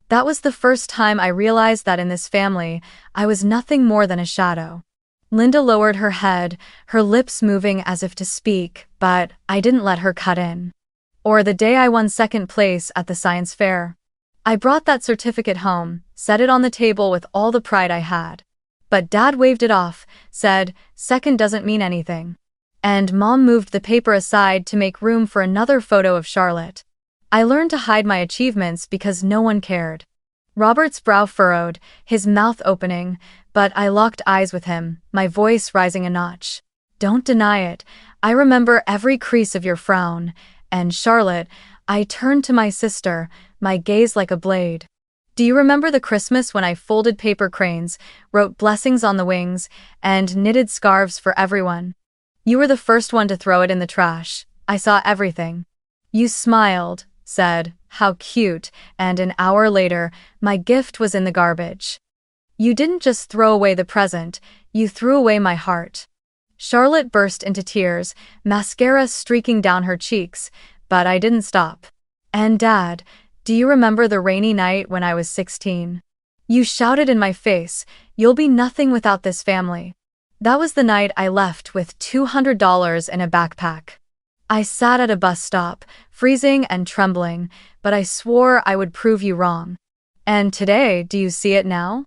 That was the first time I realized that in this family, I was nothing more than a shadow." Linda lowered her head, her lips moving as if to speak, but I didn't let her cut in. "Or the day I won 2nd place at the science fair. I brought that certificate home, set it on the table with all the pride I had. But Dad waved it off, said, 'Second doesn't mean anything.' And Mom moved the paper aside to make room for another photo of Charlotte. I learned to hide my achievements because no one cared." Robert's brow furrowed, his mouth opening, but I locked eyes with him, my voice rising a notch. "Don't deny it. I remember every crease of your frown. And Charlotte," I turned to my sister, my gaze like a blade. "Do you remember the Christmas when I folded paper cranes, wrote blessings on the wings, and knitted scarves for everyone? You were the first one to throw it in the trash. I saw everything. You smiled, said, 'How cute,' and an hour later, my gift was in the garbage. You didn't just throw away the present, you threw away my heart." Charlotte burst into tears, mascara streaking down her cheeks, but I didn't stop. "And Dad, do you remember the rainy night when I was 16? You shouted in my face, 'You'll be nothing without this family.' That was the night I left with $200 in a backpack. I sat at a bus stop, freezing and trembling, but I swore I would prove you wrong. And today, do you see it now?"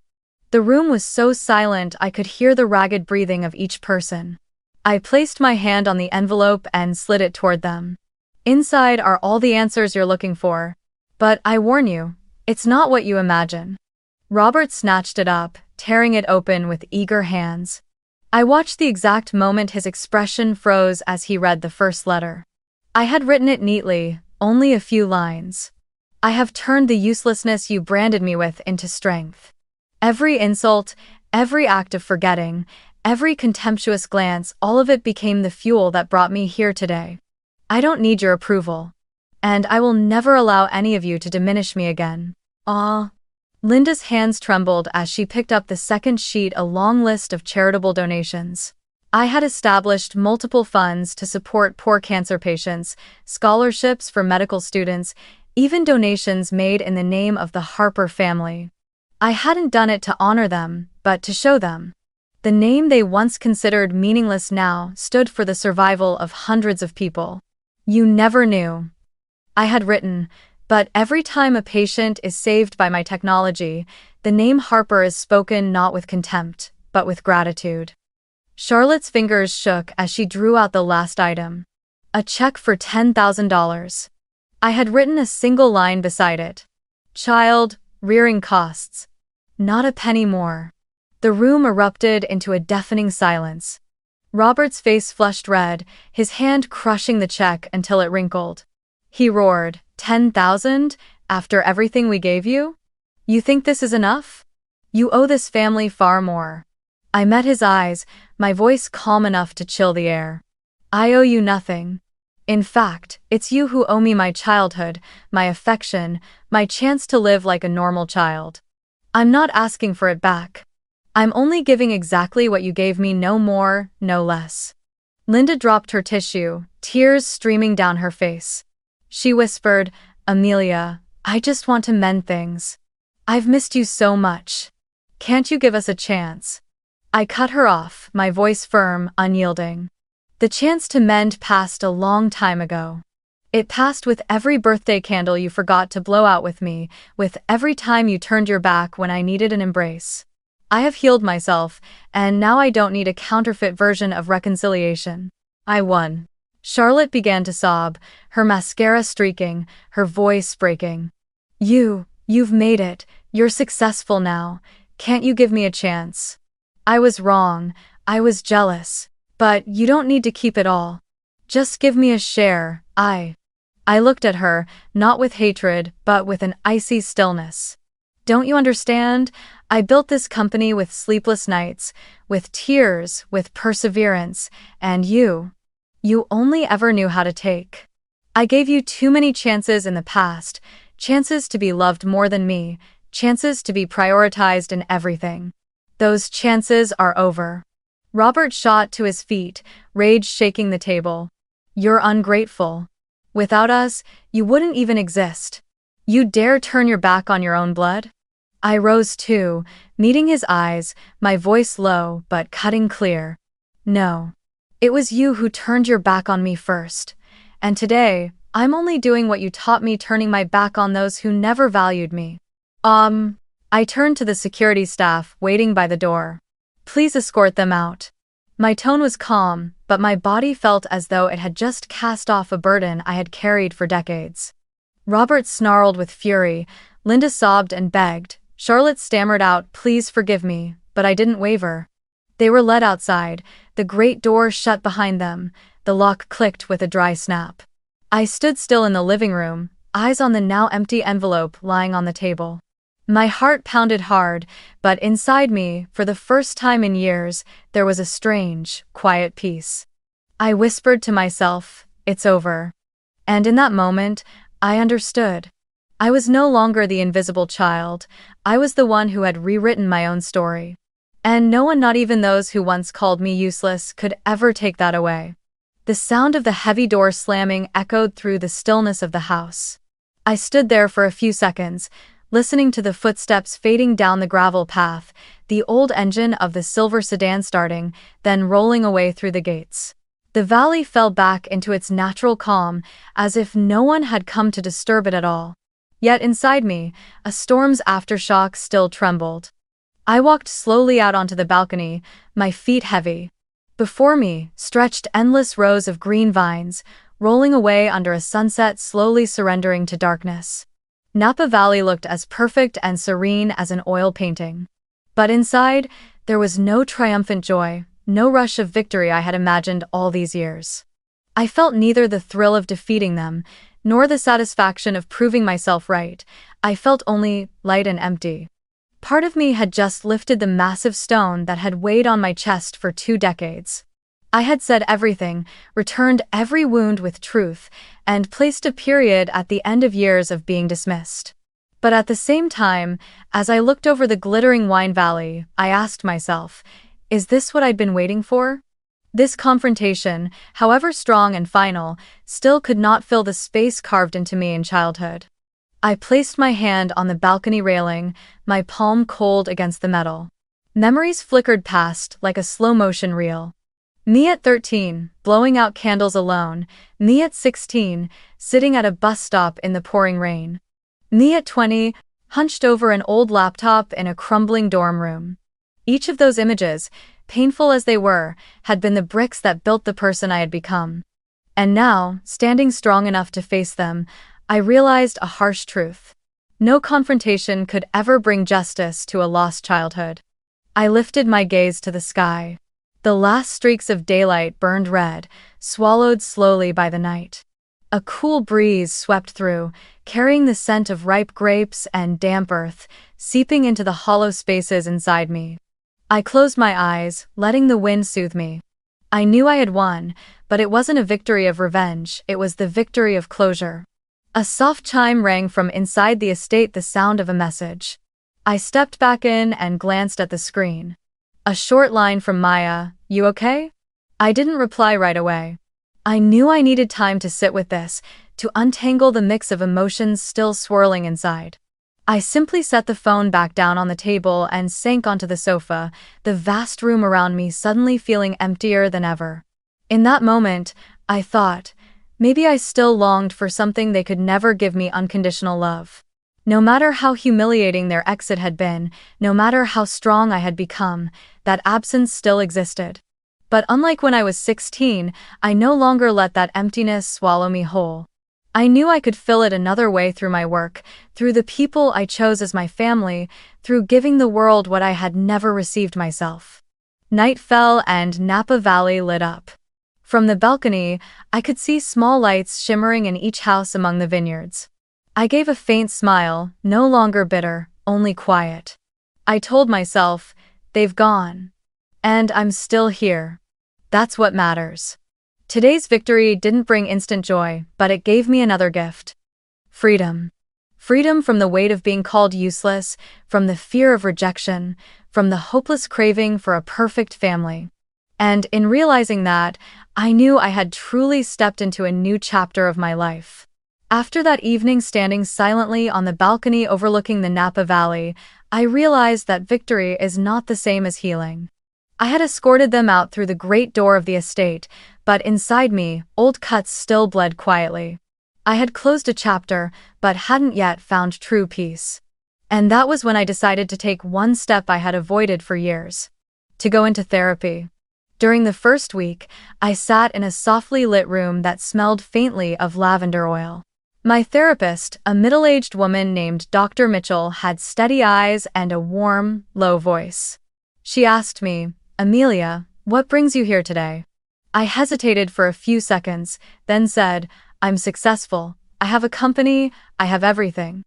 The room was so silent I could hear the ragged breathing of each person. I placed my hand on the envelope and slid it toward them. "Inside are all the answers you're looking for. But I warn you, it's not what you imagine." Robert snatched it up, tearing it open with eager hands. I watched the exact moment his expression froze as he read the first letter. I had written it neatly, only a few lines. "I have turned the uselessness you branded me with into strength. Every insult, every act of forgetting, every contemptuous glance, all of it became the fuel that brought me here today. I don't need your approval. And I will never allow any of you to diminish me again. Ah." Linda's hands trembled as she picked up the second sheet, a long list of charitable donations. I had established multiple funds to support poor cancer patients, scholarships for medical students, even donations made in the name of the Harper family. I hadn't done it to honor them, but to show them. The name they once considered meaningless now stood for the survival of hundreds of people. "You never knew," I had written, "but every time a patient is saved by my technology, the name Harper is spoken not with contempt, but with gratitude." Charlotte's fingers shook as she drew out the last item. A check for $10,000. I had written a single line beside it. "Child, rearing costs. Not a penny more." The room erupted into a deafening silence. Robert's face flushed red, his hand crushing the check until it wrinkled. He roared, "10,000? After everything we gave you? You think this is enough? You owe this family far more." I met his eyes, my voice calm enough to chill the air. "I owe you nothing. In fact, it's you who owe me my childhood, my affection, my chance to live like a normal child. I'm not asking for it back. I'm only giving exactly what you gave me, no more, no less. Linda dropped her tissue, tears streaming down her face. She whispered, Amelia, I just want to mend things. I've missed you so much. Can't you give us a chance? I cut her off, my voice firm, unyielding. The chance to mend passed a long time ago. It passed with every birthday candle you forgot to blow out with me, with every time you turned your back when I needed an embrace. I have healed myself, and now I don't need a counterfeit version of reconciliation. I won. Charlotte began to sob, her mascara streaking, her voice breaking. You've made it. You're successful now. Can't you give me a chance? I was wrong. I was jealous. But you don't need to keep it all. Just give me a share. I looked at her, not with hatred, but with an icy stillness. Don't you understand? I built this company with sleepless nights, with tears, with perseverance, and you only ever knew how to take. I gave you too many chances in the past, chances to be loved more than me, chances to be prioritized in everything. Those chances are over. Robert shot to his feet, rage shaking the table. You're ungrateful. Without us, you wouldn't even exist. You dare turn your back on your own blood? I rose too, meeting his eyes, my voice low but cutting clear. No. It was you who turned your back on me first. And today, I'm only doing what you taught me, turning my back on those who never valued me. I turned to the security staff waiting by the door. Please escort them out. My tone was calm, but my body felt as though it had just cast off a burden I had carried for decades. Robert snarled with fury, Linda sobbed and begged, Charlotte stammered out, please forgive me, but I didn't waver. They were led outside, the great door shut behind them, the lock clicked with a dry snap. I stood still in the living room, eyes on the now empty envelope lying on the table. My heart pounded hard, but inside me, for the first time in years, there was a strange, quiet peace. I whispered to myself, it's over. And in that moment, I understood. I was no longer the invisible child, I was the one who had rewritten my own story. And no one, not even those who once called me useless, could ever take that away. The sound of the heavy door slamming echoed through the stillness of the house. I stood there for a few seconds, listening to the footsteps fading down the gravel path, the old engine of the silver sedan starting, then rolling away through the gates. The valley fell back into its natural calm, as if no one had come to disturb it at all. Yet inside me, a storm's aftershock still trembled. I walked slowly out onto the balcony, my feet heavy. Before me stretched endless rows of green vines, rolling away under a sunset slowly surrendering to darkness. Napa Valley looked as perfect and serene as an oil painting. But inside, there was no triumphant joy, no rush of victory I had imagined all these years. I felt neither the thrill of defeating them, nor the satisfaction of proving myself right. I felt only light and empty. Part of me had just lifted the massive stone that had weighed on my chest for 2 decades. I had said everything, returned every wound with truth, and placed a period at the end of years of being dismissed. But at the same time, as I looked over the glittering wine valley, I asked myself, is this what I'd been waiting for? This confrontation, however strong and final, still could not fill the space carved into me in childhood. I placed my hand on the balcony railing, my palm cold against the metal. Memories flickered past like a slow-motion reel. Me at 13, blowing out candles alone. Me at 16, sitting at a bus stop in the pouring rain. Me at 20, hunched over an old laptop in a crumbling dorm room. Each of those images, painful as they were, had been the bricks that built the person I had become. And now, standing strong enough to face them, I realized a harsh truth. No confrontation could ever bring justice to a lost childhood. I lifted my gaze to the sky. The last streaks of daylight burned red, swallowed slowly by the night. A cool breeze swept through, carrying the scent of ripe grapes and damp earth, seeping into the hollow spaces inside me. I closed my eyes, letting the wind soothe me. I knew I had won, but it wasn't a victory of revenge, it was the victory of closure. A soft chime rang from inside the estate, the sound of a message. I stepped back in and glanced at the screen. A short line from Maya, "You okay?" I didn't reply right away. I knew I needed time to sit with this, to untangle the mix of emotions still swirling inside. I simply set the phone back down on the table and sank onto the sofa, the vast room around me suddenly feeling emptier than ever. In that moment, I thought, maybe I still longed for something they could never give me: unconditional love. No matter how humiliating their exit had been, no matter how strong I had become, that absence still existed. But unlike when I was 16, I no longer let that emptiness swallow me whole. I knew I could fill it another way: through my work, through the people I chose as my family, through giving the world what I had never received myself. Night fell and Napa Valley lit up. From the balcony, I could see small lights shimmering in each house among the vineyards. I gave a faint smile, no longer bitter, only quiet. I told myself, they've gone. And I'm still here. That's what matters. Today's victory didn't bring instant joy, but it gave me another gift. Freedom. Freedom from the weight of being called useless, from the fear of rejection, from the hopeless craving for a perfect family. And in realizing that, I knew I had truly stepped into a new chapter of my life. After that evening standing silently on the balcony overlooking the Napa Valley, I realized that victory is not the same as healing. I had escorted them out through the great door of the estate, but inside me, old cuts still bled quietly. I had closed a chapter, but hadn't yet found true peace. And that was when I decided to take one step I had avoided for years: to go into therapy. During the first week, I sat in a softly lit room that smelled faintly of lavender oil. My therapist, a middle-aged woman named Dr. Mitchell, had steady eyes and a warm, low voice. She asked me, "Amelia, what brings you here today?" I hesitated for a few seconds, then said, "I'm successful, I have a company, I have everything."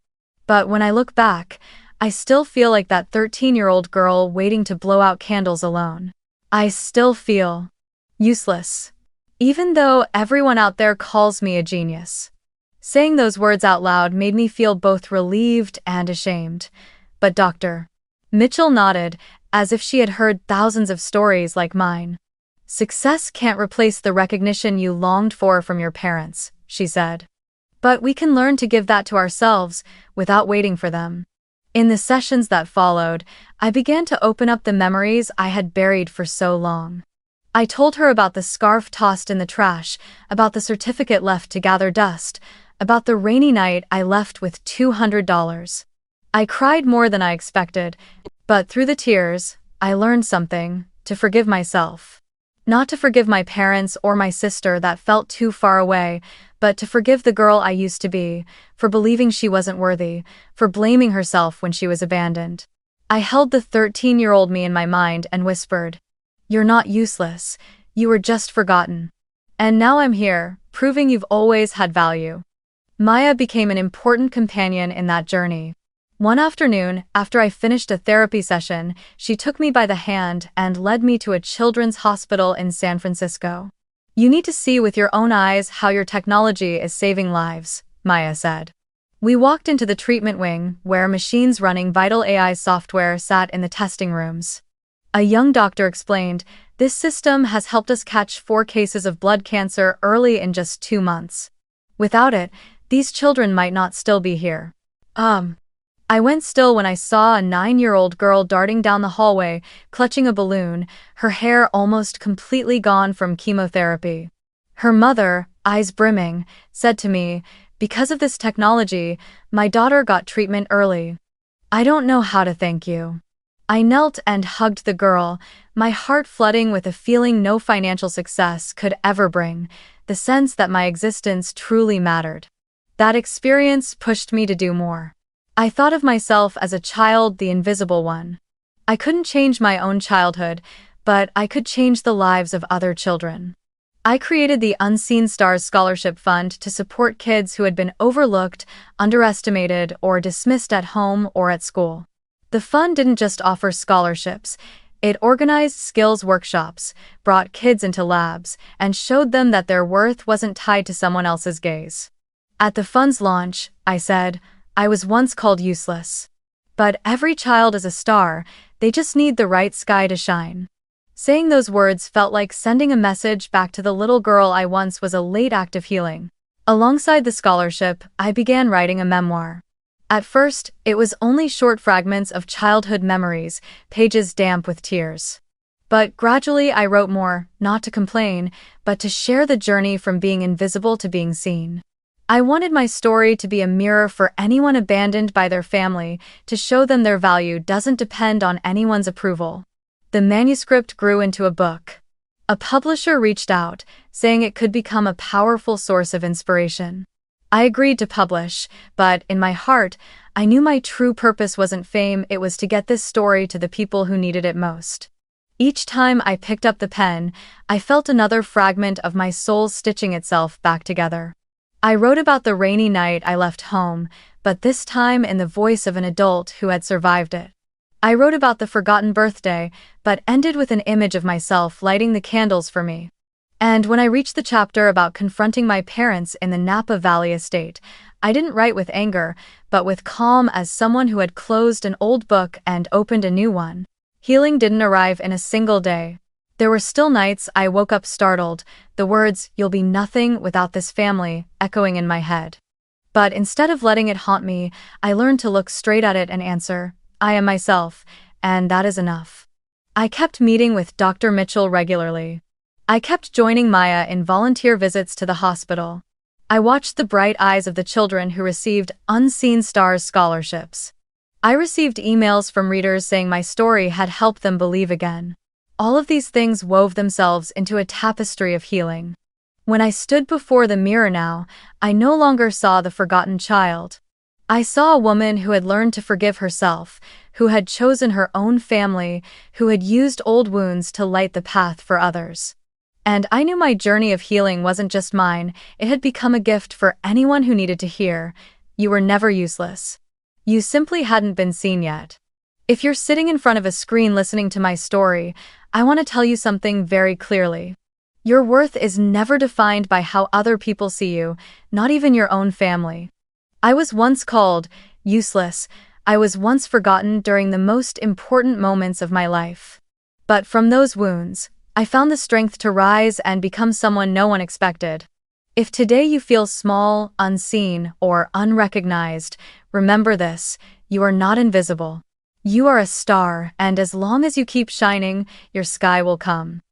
But when I look back, I still feel like that 13-year-old girl waiting to blow out candles alone. I still feel useless, even though everyone out there calls me a genius. Saying those words out loud made me feel both relieved and ashamed. But Dr. Mitchell nodded, as if she had heard thousands of stories like mine. "Success can't replace the recognition you longed for from your parents," she said. "But we can learn to give that to ourselves, without waiting for them." In the sessions that followed, I began to open up the memories I had buried for so long. I told her about the scarf tossed in the trash, about the certificate left to gather dust, about the rainy night I left with $200. I cried more than I expected, but through the tears, I learned something: to forgive myself. Not to forgive my parents or my sister, that felt too far away, but to forgive the girl I used to be, for believing she wasn't worthy, for blaming herself when she was abandoned. I held the 13-year-old me in my mind and whispered, "You're not useless, you were just forgotten. And now I'm here, proving you've always had value." Maya became an important companion in that journey. One afternoon, after I finished a therapy session, she took me by the hand and led me to a children's hospital in San Francisco. "You need to see with your own eyes how your technology is saving lives," Maya said. We walked into the treatment wing, where machines running Vital AI software sat in the testing rooms. A young doctor explained, "This system has helped us catch 4 cases of blood cancer early in just 2 months. Without it, these children might not still be here." I went still when I saw a 9-year-old girl darting down the hallway, clutching a balloon, her hair almost completely gone from chemotherapy. Her mother, eyes brimming, said to me, "Because of this technology, my daughter got treatment early. I don't know how to thank you." I knelt and hugged the girl, my heart flooding with a feeling no financial success could ever bring, the sense that my existence truly mattered. That experience pushed me to do more. I thought of myself as a child, the invisible one. I couldn't change my own childhood, but I could change the lives of other children. I created the Unseen Stars Scholarship Fund to support kids who had been overlooked, underestimated, or dismissed at home or at school. The fund didn't just offer scholarships, it organized skills workshops, brought kids into labs, and showed them that their worth wasn't tied to someone else's gaze. At the fund's launch, I said, "I was once called useless. But every child is a star, they just need the right sky to shine. Saying those words felt like sending a message back to the little girl I once was. A late act of healing. Alongside the scholarship, I began writing a memoir. At first, it was only short fragments of childhood memories, pages damp with tears. But gradually I wrote more, not to complain, but to share the journey from being invisible to being seen. I wanted my story to be a mirror for anyone abandoned by their family, to show them their value doesn't depend on anyone's approval. The manuscript grew into a book. A publisher reached out, saying it could become a powerful source of inspiration. I agreed to publish, but in my heart, I knew my true purpose wasn't fame, it was to get this story to the people who needed it most. Each time I picked up the pen, I felt another fragment of my soul stitching itself back together. I wrote about the rainy night I left home, but this time in the voice of an adult who had survived it. I wrote about the forgotten birthday, but ended with an image of myself lighting the candles for me. And when I reached the chapter about confronting my parents in the Napa Valley estate, I didn't write with anger, but with calm, as someone who had closed an old book and opened a new one. Healing didn't arrive in a single day. There were still nights I woke up startled, the words, "You'll be nothing without this family," echoing in my head. But instead of letting it haunt me, I learned to look straight at it and answer, "I am myself, and that is enough." I kept meeting with Dr. Mitchell regularly. I kept joining Maya in volunteer visits to the hospital. I watched the bright eyes of the children who received Unseen Stars scholarships. I received emails from readers saying my story had helped them believe again. All of these things wove themselves into a tapestry of healing. When I stood before the mirror now, I no longer saw the forgotten child. I saw a woman who had learned to forgive herself, who had chosen her own family, who had used old wounds to light the path for others. And I knew my journey of healing wasn't just mine, it had become a gift for anyone who needed to hear, "You were never useless. You simply hadn't been seen yet." If you're sitting in front of a screen listening to my story, I want to tell you something very clearly. Your worth is never defined by how other people see you, not even your own family. I was once called useless. I was once forgotten during the most important moments of my life. But from those wounds, I found the strength to rise and become someone no one expected. If today you feel small, unseen, or unrecognized, remember this: you are not invisible. You are a star, and as long as you keep shining, your sky will come.